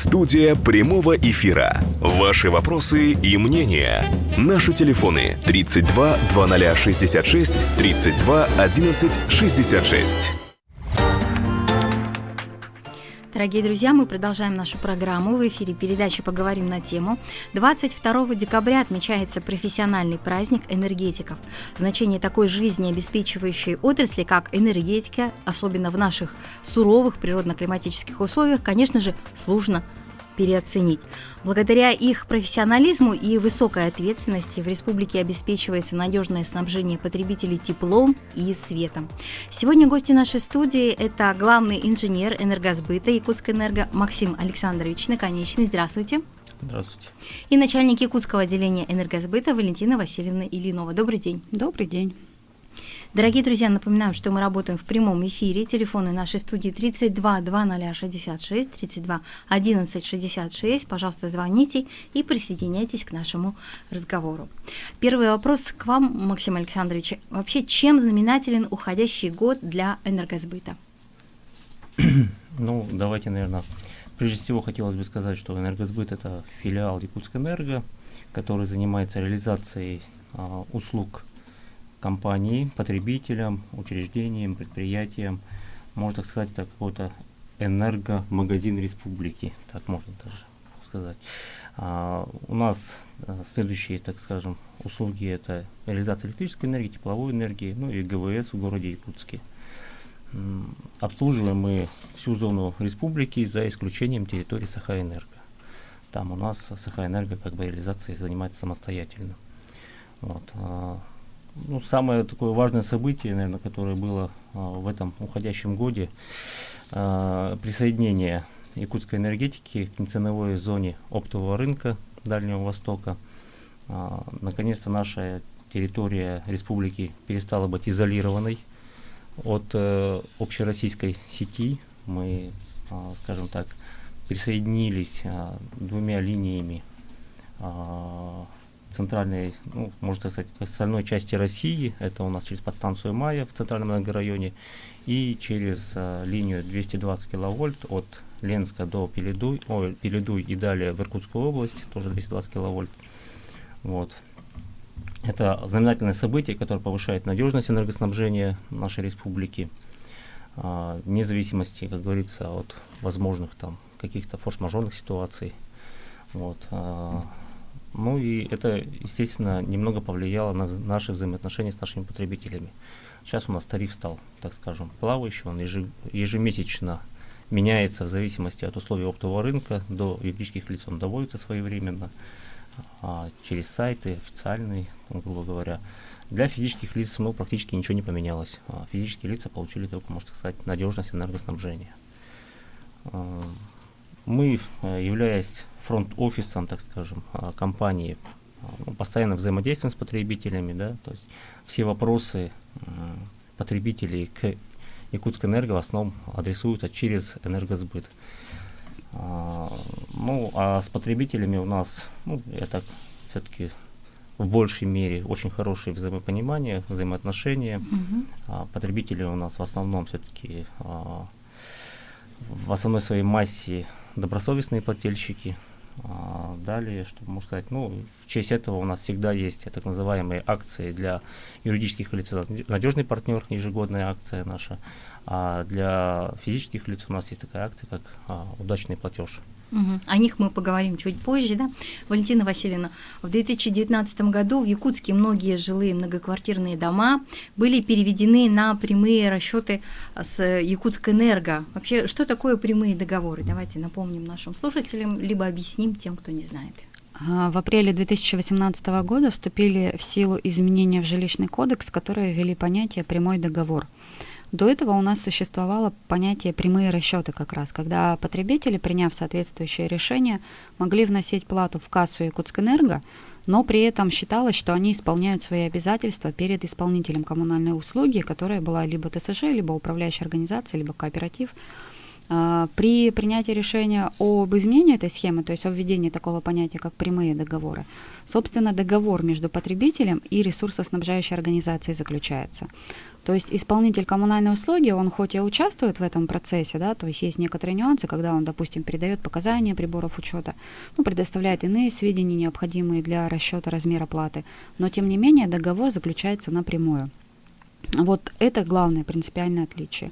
Студия прямого эфира. Ваши вопросы и мнения. Наши телефоны 32 2066 32 11 66. Дорогие друзья, мы продолжаем нашу программу. В эфире передачи «Поговорим на тему». 22 декабря отмечается профессиональный праздник энергетиков. Значение такой жизнеобеспечивающей отрасли, как энергетика, особенно в наших суровых природно-климатических условиях, конечно же, сложно переоценить. Благодаря их профессионализму и высокой ответственности в республике обеспечивается надежное снабжение потребителей теплом и светом. Сегодня гости нашей студии – это главный инженер энергосбыта Якутскэнерго Максим Александрович Наконечный. Здравствуйте. Здравствуйте. И начальник Якутского отделения энергосбыта Валентина Васильевна Ильинова. Добрый день. Добрый день. Дорогие друзья, напоминаем, что мы работаем в прямом эфире. Телефоны нашей студии 32 2066 32 11 66. Пожалуйста, звоните и присоединяйтесь к нашему разговору. Первый вопрос к вам, Максим Александрович. Вообще, чем знаменателен уходящий год для энергосбыта? Давайте, наверное, прежде всего хотелось бы сказать, что энергосбыт – это филиал Якутскэнерго, который занимается реализацией услуг компании, потребителям, учреждениям, предприятиям. Можно так сказать, это какой-то энергомагазин республики, так можно даже сказать. У нас следующие, так скажем, услуги – это реализация электрической энергии, тепловой энергии, и ГВС в городе Якутске. Обслуживаем мы всю зону республики за исключением территории Сахаэнерго. Там у нас Сахаэнерго реализацией занимается самостоятельно. Самое такое важное событие, наверное, которое было в этом уходящем годе, присоединение якутской энергетики к неценовой зоне оптового рынка Дальнего Востока. Наконец-то наша территория республики перестала быть изолированной от общероссийской сети. Мы, скажем так, присоединились двумя линиями центральной, можно так сказать, остальной части России, это у нас через подстанцию Майя в центральном энергорайоне, и через линию 220 киловольт от Ленска до Пеледуй и далее в Иркутскую область, тоже 220 киловольт. Это знаменательное событие, которое повышает надежность энергоснабжения нашей республики, вне зависимости, как говорится, от возможных каких-то форс-мажорных ситуаций. И это, естественно, немного повлияло на наши взаимоотношения с нашими потребителями. Сейчас у нас тариф стал, так скажем, плавающий, он ежемесячно меняется в зависимости от условий оптового рынка. До юридических лиц он доводится своевременно, через сайты официальные, грубо говоря. Для физических лиц практически ничего не поменялось. Физические лица получили только, можно сказать, надежность энергоснабжения. Мы, являясь фронт-офисом, так скажем, компании, постоянно взаимодействуем с потребителями, то есть все вопросы потребителей к Якутскэнерго в основном адресуются через энергосбыт. А с потребителями у нас, это все-таки в большей мере очень хорошие взаимопонимания, взаимоотношения. Потребители у нас в основном все-таки в основной своей массе добросовестные плательщики. Далее, что можно сказать, в честь этого у нас всегда есть так называемые акции для юридических лиц. Надежный партнер, ежегодная акция наша. А для физических лиц у нас есть такая акция, как удачный платеж. О них мы поговорим чуть позже, да? Валентина Васильевна, в 2019 году в Якутске многие жилые многоквартирные дома были переведены на прямые расчеты с Якутскэнерго. Вообще, что такое прямые договоры? Давайте напомним нашим слушателям, либо объясним тем, кто не знает. В апреле 2018 года вступили в силу изменения в жилищный кодекс, которые ввели понятие «прямой договор». До этого у нас существовало понятие «прямые расчеты» как раз, когда потребители, приняв соответствующее решение, могли вносить плату в кассу Якутскэнерго, но при этом считалось, что они исполняют свои обязательства перед исполнителем коммунальной услуги, которая была либо ТСЖ, либо управляющая организация, либо кооператив. При принятии решения об изменении этой схемы, то есть о введении такого понятия, как прямые договоры, собственно, договор между потребителем и ресурсоснабжающей организацией заключается. То есть исполнитель коммунальной услуги, он хоть и участвует в этом процессе, да, то есть есть некоторые нюансы, когда он, допустим, передает показания приборов учета, предоставляет иные сведения, необходимые для расчета размера платы, но тем не менее договор заключается напрямую. Вот это главное принципиальное отличие.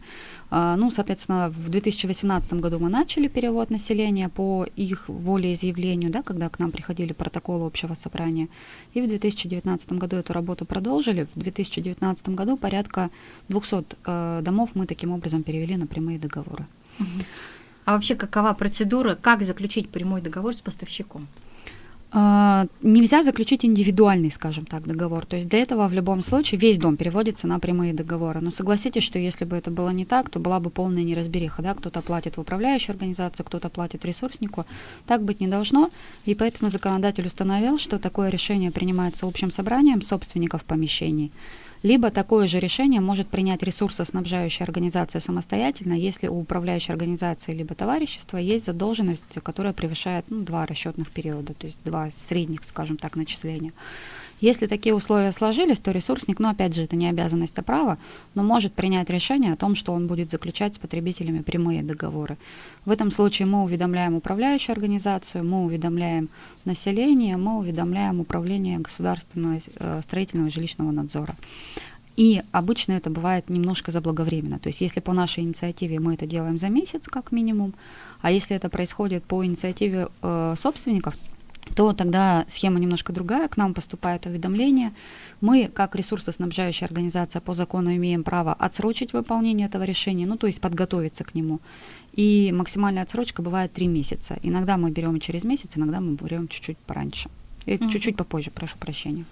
Соответственно, в 2018 году мы начали перевод населения по их волеизъявлению, да, когда к нам приходили протоколы общего собрания. И в 2019 году эту работу продолжили. В 2019 году порядка 200 домов мы таким образом перевели на прямые договоры. А вообще какова процедура, как заключить прямой договор с поставщиком? Нельзя заключить индивидуальный, скажем так, договор. То есть для этого в любом случае весь дом переводится на прямые договоры. Но согласитесь, что если бы это было не так, то была бы полная неразбериха. Да? Кто-то платит в управляющую организацию, кто-то платит ресурснику. Так быть не должно. И поэтому законодатель установил, что такое решение принимается общим собранием собственников помещений. Либо такое же решение может принять ресурсоснабжающая организация самостоятельно, если у управляющей организации либо товарищества есть задолженность, которая превышает 2 расчетных периода, то есть 2 средних, скажем так, начисления. Если такие условия сложились, то ресурсник, опять же, это не обязанность, а право, но может принять решение о том, что он будет заключать с потребителями прямые договоры. В этом случае мы уведомляем управляющую организацию, мы уведомляем население, мы уведомляем управление государственного строительного и жилищного надзора. И обычно это бывает немножко заблаговременно. То есть если по нашей инициативе мы это делаем за месяц как минимум, а если это происходит по инициативе собственников, то тогда схема немножко другая, к нам поступает уведомление. Мы, как ресурсоснабжающая организация, по закону имеем право отсрочить выполнение этого решения, то есть подготовиться к нему. И максимальная отсрочка бывает 3 месяца. Иногда мы берем через месяц, иногда мы берем чуть-чуть пораньше. И чуть-чуть попозже, прошу прощения.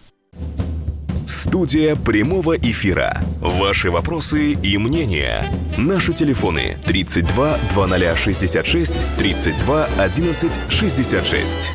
Студия прямого эфира. Ваши вопросы и мнения. Наши телефоны 32 2066 32 11 66.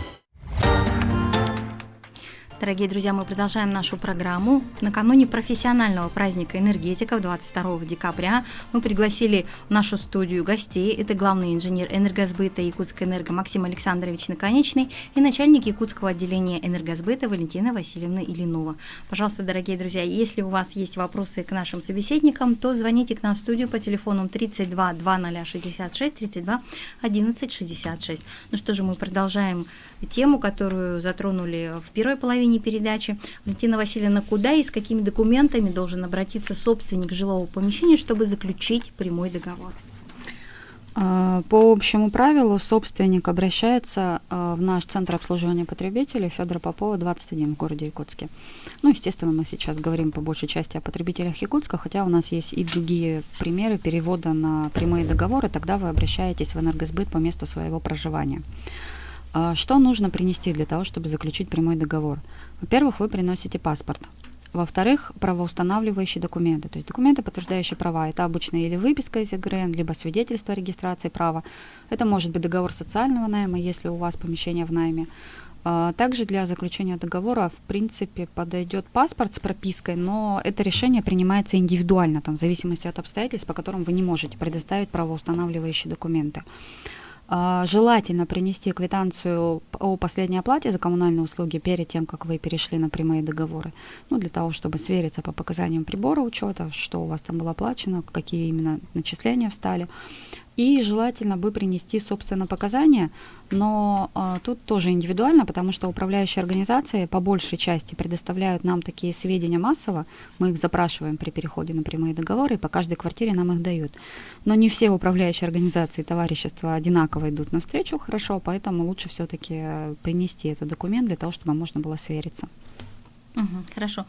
Дорогие друзья, мы продолжаем нашу программу. Накануне профессионального праздника энергетиков 22 декабря мы пригласили в нашу студию гостей. Это главный инженер энергосбыта Якутскэнерго Максим Александрович Наконечный и начальник Якутского отделения энергосбыта Валентина Васильевна Ильинова. Пожалуйста, дорогие друзья, если у вас есть вопросы к нашим собеседникам, то звоните к нам в студию по телефону 32 2066 32 11 66. Ну что же, мы продолжаем тему, которую затронули в первой половине передачи. Валентина Васильевна, куда и с какими документами должен обратиться собственник жилого помещения, чтобы заключить прямой договор? По общему правилу собственник обращается в наш центр обслуживания потребителей Федора Попова, 21 в городе Якутске. Естественно, мы сейчас говорим по большей части о потребителях Якутска, хотя у нас есть и другие примеры перевода на прямые договоры, тогда вы обращаетесь в энергосбыт по месту своего проживания. Что нужно принести для того, чтобы заключить прямой договор? Во-первых, вы приносите паспорт. Во-вторых, правоустанавливающие документы. То есть документы, подтверждающие права. Это обычно или выписка из ЕГРН, либо свидетельство о регистрации права. Это может быть договор социального найма, если у вас помещение в найме. Также для заключения договора, в принципе, подойдет паспорт с пропиской, но это решение принимается индивидуально, в зависимости от обстоятельств, по которым вы не можете предоставить правоустанавливающие документы. Желательно принести квитанцию о последней оплате за коммунальные услуги перед тем, как вы перешли на прямые договоры, для того, чтобы свериться по показаниям прибора учета, что у вас там было оплачено, какие именно начисления встали. И желательно бы принести, собственно, показания, но тут тоже индивидуально, потому что управляющие организации по большей части предоставляют нам такие сведения массово, мы их запрашиваем при переходе на прямые договоры, и по каждой квартире нам их дают. Но не все управляющие организации и товарищества одинаково идут навстречу хорошо, поэтому лучше все-таки принести этот документ для того, чтобы можно было свериться. Хорошо.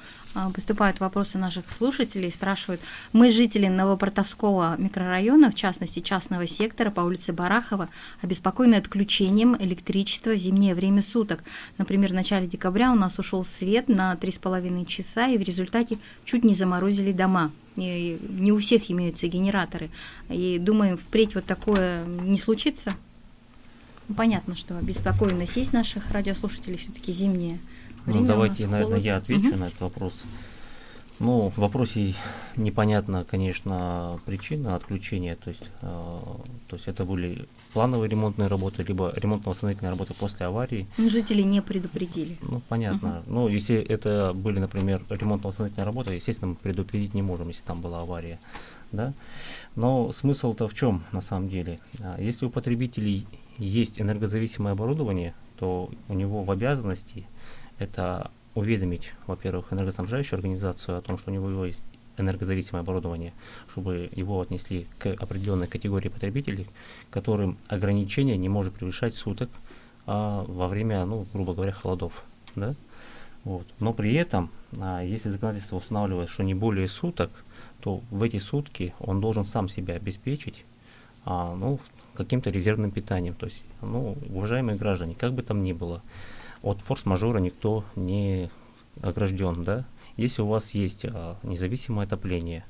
Поступают вопросы наших слушателей, спрашивают. Мы, жители Новопортовского микрорайона, в частности частного сектора по улице Барахова, обеспокоены отключением электричества в зимнее время суток. Например, в начале декабря у нас ушел свет на 3,5 часа, и в результате чуть не заморозили дома. И не у всех имеются генераторы. И думаем, впредь вот такое не случится. Понятно, что обеспокоенность есть наших радиослушателей все-таки зимнее. Давайте, наверное, я отвечу на этот вопрос. Ну, в вопросе непонятна, конечно, причина отключения, то есть это были плановые ремонтные работы, либо ремонтно-восстановительные работы после аварии. Жители не предупредили. Ну, понятно. Ну, если это были, например, ремонтно-восстановительные работы, естественно, мы предупредить не можем, если там была авария, да. Но смысл-то в чем, на самом деле? Если у потребителей есть энергозависимое оборудование, то у него в обязанности это уведомить, во-первых, энергоснабжающую организацию о том, что у него есть энергозависимое оборудование, чтобы его отнесли к определенной категории потребителей, которым ограничение не может превышать суток во время, ну, грубо говоря, холодов. Да? Вот. Но при этом, если законодательство устанавливает, что не более суток, то в эти сутки он должен сам себя обеспечить ну, каким-то резервным питанием. То есть, ну, уважаемые граждане, как бы там ни было, от форс-мажора никто не огражден, да? Если у вас есть независимое отопление,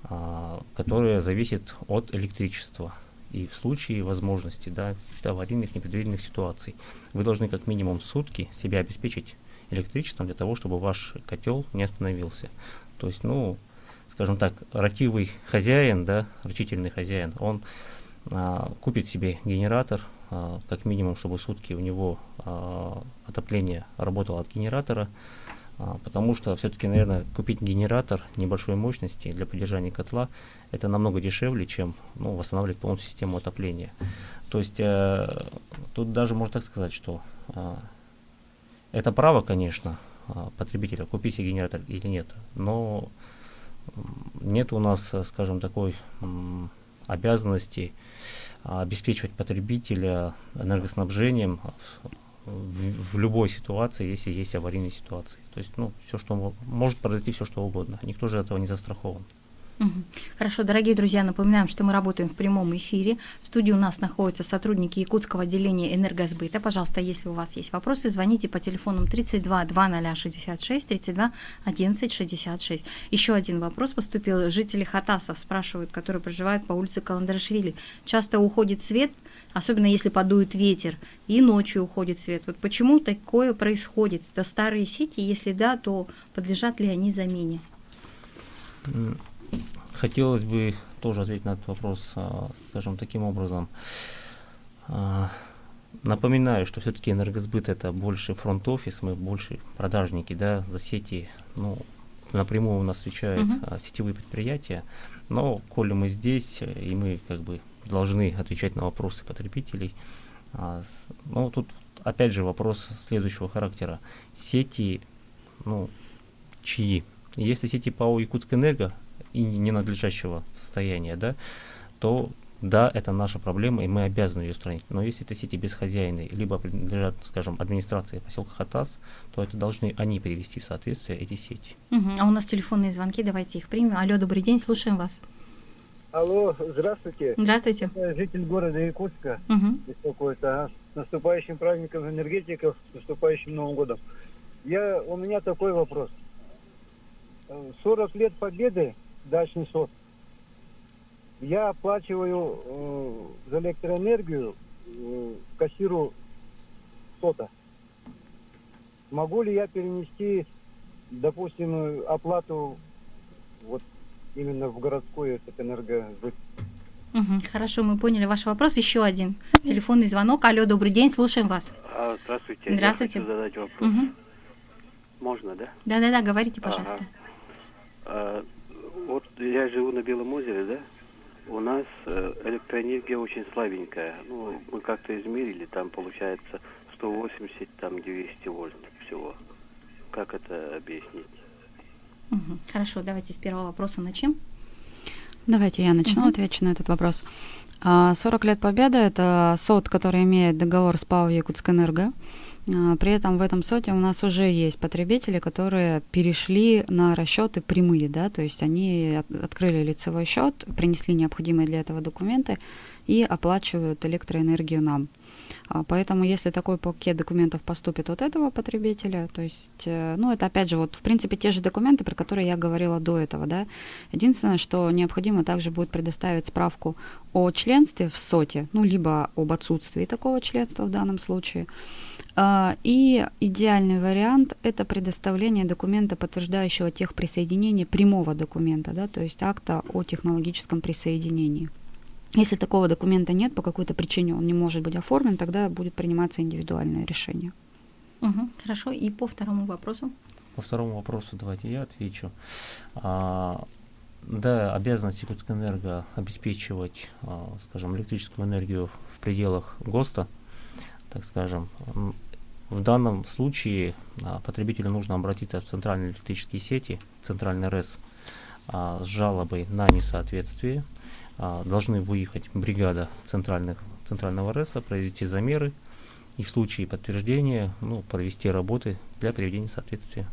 которое зависит от электричества, и в случае возможности, да, аварийных, непредвиденных ситуаций, вы должны как минимум сутки себя обеспечить электричеством для того, чтобы ваш котел не остановился. То есть, ну, скажем так, ративый хозяин, да, рачительный хозяин, он купит себе генератор, как минимум, чтобы сутки у него отопление работало от генератора, потому что все-таки, наверное, купить генератор небольшой мощности для поддержания котла это намного дешевле, чем, ну, восстанавливать полную систему отопления. То есть тут даже можно так сказать, что это право, конечно, потребителя, купить себе генератор или нет, но нет у нас, скажем, такой обязанности обеспечивать потребителя энергоснабжением в любой ситуации, если есть аварийные ситуации. То есть, ну, все, что может произойти, все что угодно. Никто же этого не застрахован. Хорошо, дорогие друзья, напоминаем, что мы работаем в прямом эфире. В студии у нас находятся сотрудники Якутского отделения энергосбыта. Пожалуйста, если у вас есть вопросы, звоните по телефонам 32 2066, 32 11 66. Еще один вопрос поступил. Жители Хатасов спрашивают, которые проживают по улице Каландрашвили. Часто уходит свет, особенно если подует ветер, и ночью уходит свет. Вот почему такое происходит? Это старые сети? Если да, то подлежат ли они замене? Хотелось бы тоже ответить на этот вопрос, скажем, таким образом. Напоминаю, что все-таки энергосбыт это больше фронт-офис, мы больше продажники, да, за сети, ну, напрямую у нас отвечают сетевые предприятия, но коли мы здесь, и мы как бы должны отвечать на вопросы потребителей, ну, тут опять же вопрос следующего характера. Сети, ну, чьи? Если сети ПАО «Якутскэнерго» и ненадлежащего состояния, да, то да, это наша проблема, и мы обязаны ее устранить. Но если это сети безхозяйные, либо принадлежат, скажем, администрации поселка Хатас, то это должны они привести в соответствие эти сети. А у нас телефонные звонки, давайте их примем. Алло, добрый день, слушаем вас. Алло, здравствуйте. Здравствуйте. Я житель города Якутска. Беспокоится. С наступающим праздником энергетиков, с наступающим Новым годом. У меня такой вопрос. 40 лет Победы, дачный СОС. Я оплачиваю за электроэнергию кассиру СОТа. Могу ли я перенести, допустим, оплату вот именно в городской этот энергосбыт? Хорошо, мы поняли ваш вопрос. Еще один телефонный звонок. Алло, добрый день, слушаем вас. Здравствуйте. Здравствуйте. Я хочу задать вопрос. Можно, да? Да, говорите, пожалуйста. Вот я живу на Белом озере, да? У нас электроэнергия очень слабенькая. Ну, мы как-то измерили, там получается 180, там 200 вольт всего. Как это объяснить? Хорошо, давайте с первого вопроса начнем. Давайте я начну, отвечу на этот вопрос. 40 лет Победы — это СОТ, который имеет договор с ПАО «Якутскэнерго». При этом в этом СОТе у нас уже есть потребители, которые перешли на расчеты прямые, да, то есть они открыли лицевой счет, принесли необходимые для этого документы и оплачивают электроэнергию нам. Поэтому, если такой пакет документов поступит от этого потребителя, то есть, ну, это опять же, вот, в принципе, те же документы, про которые я говорила до этого, да. Единственное, что необходимо также будет предоставить справку о членстве в СОТе, ну, либо об отсутствии такого членства в данном случае, И идеальный вариант – это предоставление документа, подтверждающего техприсоединение, прямого документа, да, то есть акта о технологическом присоединении. Если такого документа нет, по какой-то причине он не может быть оформлен, тогда будет приниматься индивидуальное решение. Хорошо. И по второму вопросу? По второму вопросу давайте я отвечу. Да, обязанность Якутскэнерго обеспечивать, скажем, электрическую энергию в пределах ГОСТа, так скажем. В данном случае потребителю нужно обратиться в центральные электрические сети, центральный РЭС, с жалобой на несоответствие. Должны выехать бригада центрального РЭСа, произвести замеры и в случае подтверждения провести работы для приведения соответствия.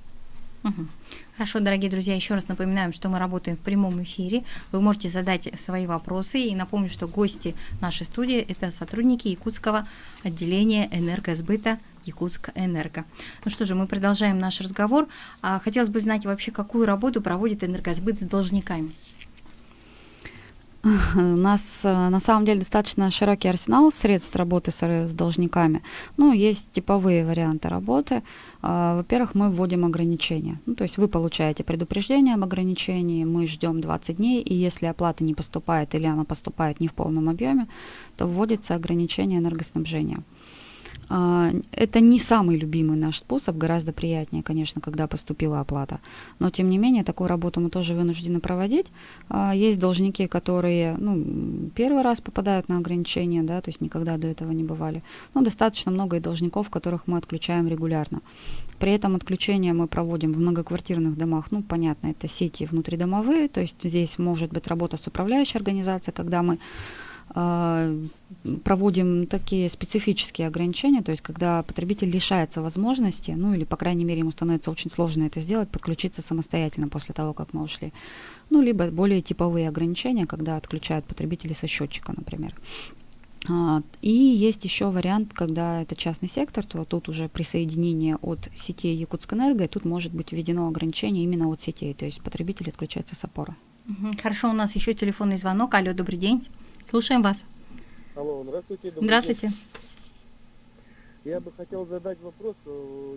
Хорошо, дорогие друзья, еще раз напоминаем, что мы работаем в прямом эфире. Вы можете задать свои вопросы. И напомню, что гости нашей студии – это сотрудники якутского отделения энергосбыта Якутскэнерго. Ну что же, мы продолжаем наш разговор. Хотелось бы знать вообще, какую работу проводит энергосбыт с должниками. У нас на самом деле достаточно широкий арсенал средств работы с должниками. Есть типовые варианты работы. Во-первых, мы вводим ограничения. То есть вы получаете предупреждение об ограничении, мы ждем 20 дней, и если оплата не поступает или она поступает не в полном объеме, то вводится ограничение энергоснабжения. Это не самый любимый наш способ, гораздо приятнее, конечно, когда поступила оплата. Но, тем не менее, такую работу мы тоже вынуждены проводить. Есть должники, которые первый раз попадают на ограничения, да, то есть никогда до этого не бывали. Но достаточно много и должников, которых мы отключаем регулярно. При этом отключение мы проводим в многоквартирных домах. Понятно, это сети внутридомовые, то есть здесь может быть работа с управляющей организацией, когда мы проводим такие специфические ограничения, то есть когда потребитель лишается возможности, или, по крайней мере, ему становится очень сложно это сделать, подключиться самостоятельно после того, как мы ушли. Либо более типовые ограничения, когда отключают потребителей со счетчика, например. И есть еще вариант, когда это частный сектор, то тут уже присоединение от сетей Якутскэнерго, и тут может быть введено ограничение именно от сетей, то есть потребитель отключается с опоры. Хорошо, у нас еще телефонный звонок. Алло, добрый день. Слушаем вас. Алло, здравствуйте. Здравствуйте. День. Я бы хотел задать вопрос.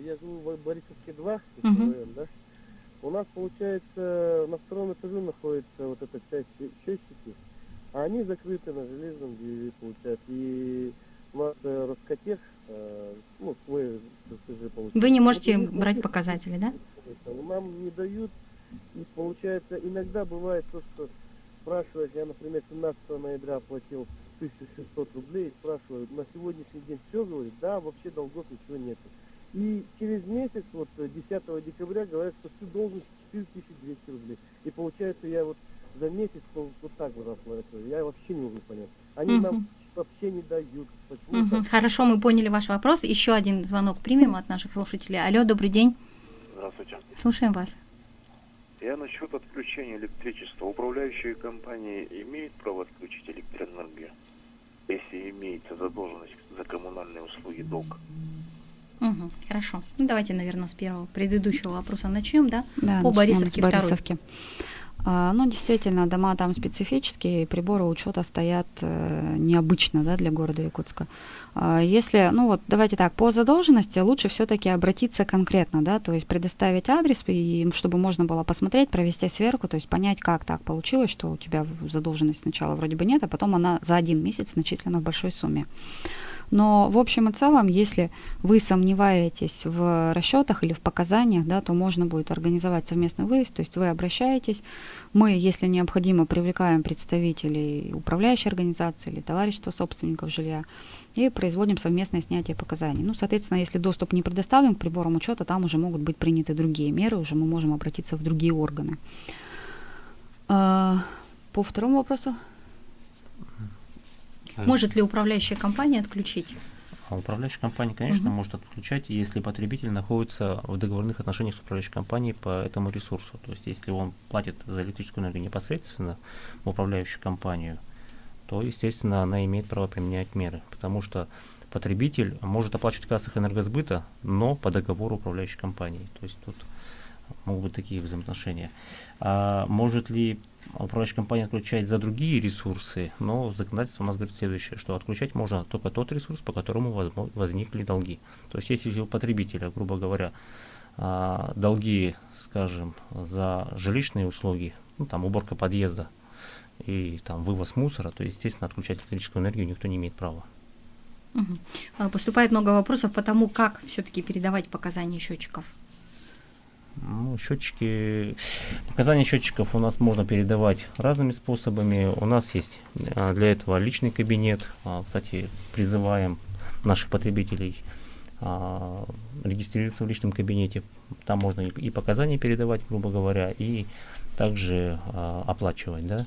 Я живу в Борисовке 2, район, да? У нас, получается, на втором этаже находится вот эта часть счетчики, а они закрыты на железном дереве, получается. И у нас Роскотех, свой ТСЖ, получается. Вы не можете брать показатели, да? Нам не дают. И получается, иногда бывает то, что спрашивают, я, например, 17 ноября оплатил 1600 рублей, и спрашивают, на сегодняшний день все, говорит, да, вообще долгов ничего нет. И через месяц, 10 декабря, говорят, что ты должен 4200 рублей. И получается, я за месяц так расплачиваю. Я вообще не могу понять. Они нам вообще не дают. Почему так? Хорошо, мы поняли ваш вопрос. Еще один звонок примем от наших слушателей. Алло, добрый день. Здравствуйте. Слушаем вас. Я насчет отключения электричества. Управляющие компании имеют право отключить электроэнергию, если имеется задолженность за коммунальные услуги долг? Хорошо. Давайте, наверное, с предыдущего вопроса начнем, да? Да, по Борисовке второй. Борисовке. Действительно, дома там специфические, приборы учета стоят необычно, да, для города Якутска. Если, давайте так, по задолженности лучше все-таки обратиться конкретно, да, то есть предоставить адрес, и чтобы можно было посмотреть, провести сверку, то есть понять, как так получилось, что у тебя задолженность сначала вроде бы нет, а потом она за 1 месяц начислена в большой сумме. Но в общем и целом, если вы сомневаетесь в расчетах или в показаниях, да, то можно будет организовать совместный выезд, то есть вы обращаетесь, мы, если необходимо, привлекаем представителей управляющей организации или товарищества собственников жилья и производим совместное снятие показаний. Соответственно, если доступ не предоставлен к приборам учета, там уже могут быть приняты другие меры, уже мы можем обратиться в другие органы. По второму вопросу? Может ли управляющая компания отключить? Управляющая компания, конечно, может отключать, если потребитель находится в договорных отношениях с управляющей компанией по этому ресурсу. То есть, если он платит за электрическую энергию непосредственно в управляющую компанию, то, естественно, она имеет право применять меры, потому что потребитель может оплачивать в кассах энергосбыта, но по договору управляющей компании. То есть тут могут быть такие взаимоотношения. А может ли управляющая компания отключает за другие ресурсы, но законодательство у нас говорит следующее, что отключать можно только тот ресурс, по которому возникли долги. То есть если у потребителя, грубо говоря, долги, скажем, за жилищные услуги, ну, там уборка подъезда и там вывоз мусора, то, естественно, отключать электрическую энергию никто не имеет права. Поступает много вопросов по тому, как все-таки передавать показания счетчиков. Ну, показания счетчиков у нас можно передавать разными способами. У нас есть для этого личный кабинет. Кстати, призываем наших потребителей регистрироваться в личном кабинете. Там можно и показания передавать, грубо говоря, и также оплачивать. Да?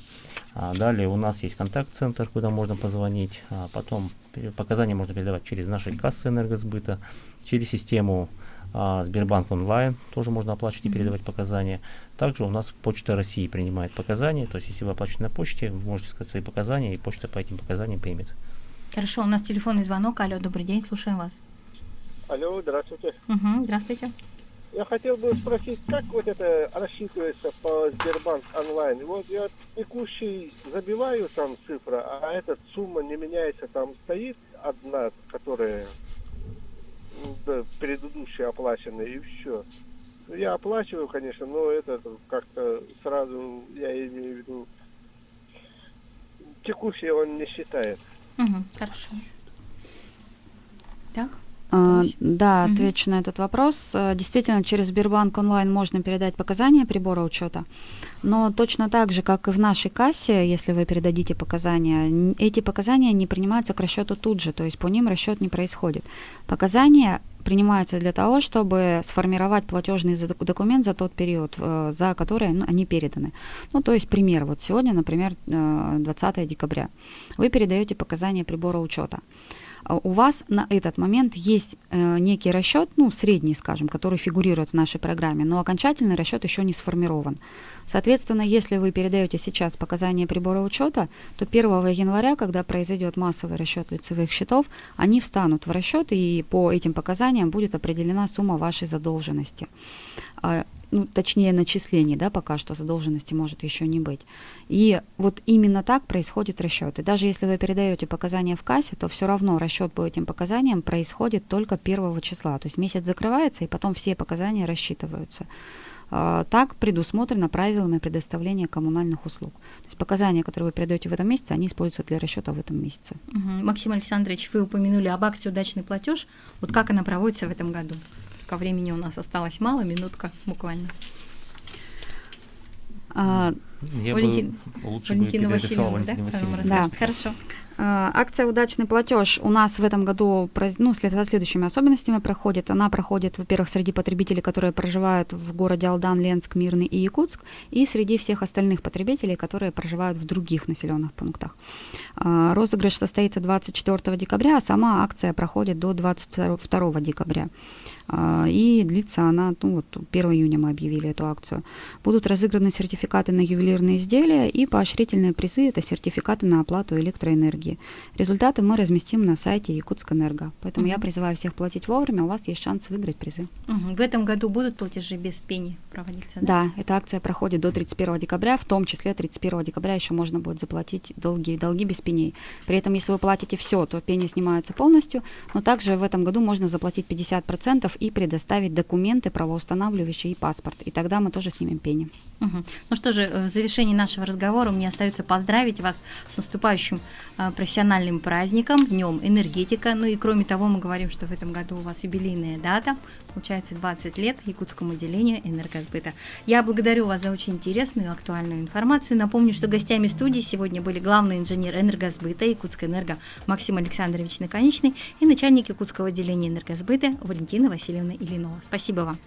Далее у нас есть контакт-центр, куда можно позвонить. Потом показания можно передавать через наши кассы энергосбыта, через систему Сбербанк онлайн тоже можно оплачивать и передавать показания. Также у нас Почта России принимает показания, то есть если вы оплачиваете на почте, вы можете сказать свои показания, и почта по этим показаниям примет. Хорошо, у нас телефонный звонок. Алло, добрый день, слушаем вас. Алло, здравствуйте. Здравствуйте. Я хотел бы спросить, как вот это рассчитывается по Сбербанк онлайн? Вот я текущий забиваю там цифра, а эта сумма не меняется, там стоит одна, которая предыдущие оплаченные, и все. Я оплачиваю, конечно, но это как-то сразу, я имею в виду, текущий он не считает. Хорошо. Так? Да, отвечу на этот вопрос. Действительно, через Сбербанк онлайн можно передать показания прибора учета, но точно так же, как и в нашей кассе, если вы передадите показания, эти показания не принимаются к расчету тут же, то есть по ним расчет не происходит. Показания принимаются для того, чтобы сформировать платежный документ за тот период, за который они переданы. Ну, то есть пример. Вот сегодня, например, 20 декабря. Вы передаете показания прибора учета. У вас на этот момент есть некий расчет, ну, средний, скажем, который фигурирует в нашей программе, но окончательный расчет еще не сформирован. Соответственно, если вы передаете сейчас показания прибора учета, то 1 января, когда произойдет массовый расчет лицевых счетов, они встанут в расчет, и по этим показаниям будет определена сумма вашей задолженности. Ну, точнее, начислений, да, пока что задолженности может еще не быть. И вот именно так происходит расчет. И даже если вы передаете показания в кассе, то все равно расчет по этим показаниям происходит только 1 числа. То есть месяц закрывается, и потом все показания рассчитываются. Так предусмотрено правилами предоставления коммунальных услуг. То есть показания, которые вы передаете в этом месяце, они используются для расчета в этом месяце. Максим Александрович, вы упомянули об акции «Удачный платеж». Вот как она проводится в этом году? Ко времени у нас осталось мало, минутка буквально. Валентина Васильевна, да? Да. Хорошо. Акция «Удачный платеж» у нас в этом году со следующими особенностями проходит. Она проходит, во-первых, среди потребителей, которые проживают в городе Алдан, Ленск, Мирный и Якутск, и среди всех остальных потребителей, которые проживают в других населенных пунктах. Розыгрыш состоится 24 декабря, а сама акция проходит до 22 декабря. И длится она, 1 июня мы объявили эту акцию. Будут разыграны сертификаты на ювелирные изделия и поощрительные призы – это сертификаты на оплату электроэнергии. Результаты мы разместим на сайте Якутскэнерго. Поэтому я призываю всех платить вовремя, у вас есть шанс выиграть призы. В этом году будут платежи без пени проводиться? Да, эта акция проходит до 31 декабря, в том числе 31 декабря еще можно будет заплатить долги без пеней. При этом, если вы платите все, то пени снимаются полностью, но также в этом году можно заплатить 50% и предоставить документы правоустанавливающие и паспорт, и тогда мы тоже снимем пени. Ну что же, в завершении нашего разговора мне остается поздравить вас с наступающим профессиональным праздником, Днем энергетика. Ну и кроме того, мы говорим, что в этом году у вас юбилейная дата, получается 20 лет Якутскому отделению энергосбыта. Я благодарю вас за очень интересную и актуальную информацию. Напомню, что гостями студии сегодня были главный инженер энергосбыта Якутскэнерго Максим Александрович Наконечный и начальник Якутского отделения энергосбыта Валентина Васильевна Ильинова. Спасибо вам.